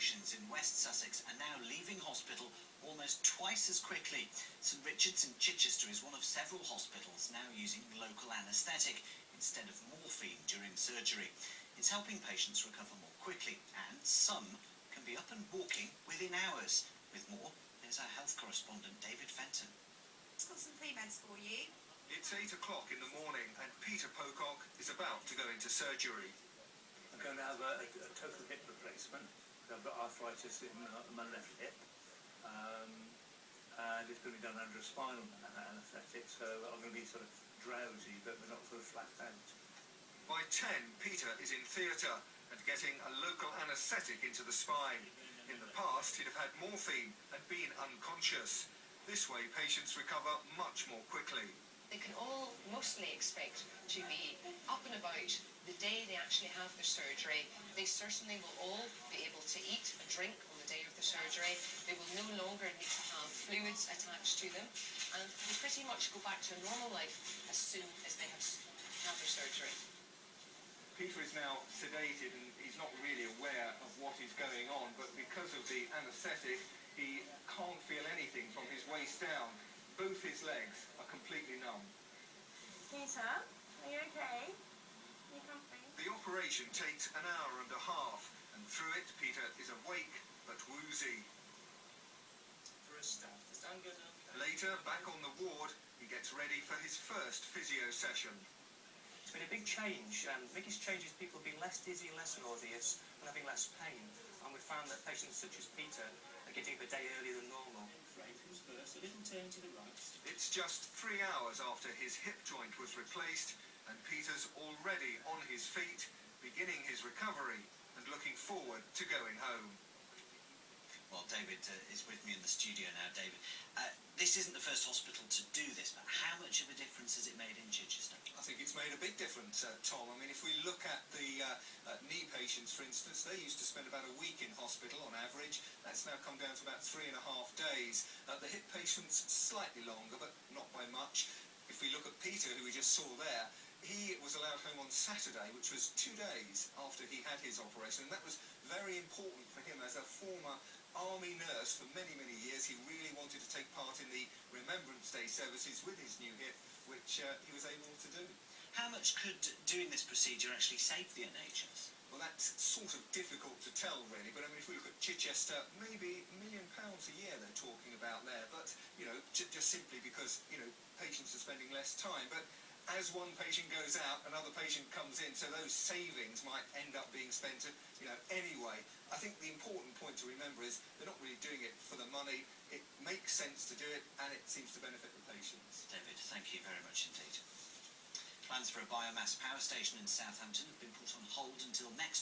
patients in West Sussex are now leaving hospital almost twice as quickly. St Richard's in Chichester is one of several hospitals now using local anaesthetic instead of morphine during surgery. It's helping patients recover more quickly, and some can be up and walking within hours. With more, here's our health correspondent David Fenton. I've got some pre-meds for you. It's 8 o'clock in the morning and Peter Pocock is about to go into surgery. I'm going to have a total hip replacement. I've got arthritis in my left hip, and it's going to be done under a spinal anaesthetic, so I'm going to be sort of drowsy, but not sort of flat out. By 10, Peter is in theatre and getting a local anaesthetic into the spine. In the past, he'd have had morphine and been unconscious. This way, patients recover much more quickly. They can all mostly expect to be up and about the day they actually have their surgery. They certainly will all be able to eat and drink on the day of the surgery. They will no longer need to have fluids attached to them, and will pretty much go back to a normal life as soon as they have had their surgery. Peter is now sedated and he's not really aware of what is going on, but because of the anaesthetic, he can't feel anything from his waist down. Both his legs are completely numb. Peter, are you okay? Are you comfy? The operation takes an hour and a half, and through it, Peter is awake but woozy. For a start, is that good? Okay. Later, back on the ward, he gets ready for his first physio session. It's been a big change, and the biggest change is people being less dizzy, less nauseous, and having less pain. And we found that patients such as Peter are getting up a day earlier than normal. Who's first? A little turn to the right. It's just 3 hours after his hip joint was replaced, and Peter's already on his feet, beginning his recovery and looking forward to going home. Well, David is with me in the studio now. David, this isn't the first hospital to do this, but how much of a difference has it made in Chichester? I think it's made a big difference, Tom. I mean, if we look at the knee patients, for instance, they used to spend about a week in hospital on average. That's now come down to about 3.5 days. The hip patients, slightly longer, but not by much. If we look at Peter, who we just saw there, he was allowed home on Saturday, which was 2 days after he had his operation, and that was very important for him as a former army nurse for many, many years. He really wanted to take part in the Remembrance Day services with his new hip, which he was able to do. How much could doing this procedure actually save the NHS? Well, that's sort of difficult to tell, really, but I mean, if we look at Chichester, maybe £1 million a year they're talking about there, but, you know, just simply because, you know, patients are spending less time. But as one patient goes out, another patient comes in, so those savings might end up being spent, you know, anyway. I think the important point to remember is they're not really doing it for the money. It makes sense to do it, and it seems to benefit the patients. David, thank you very much indeed. Plans for a biomass power station in Southampton have been put on hold until next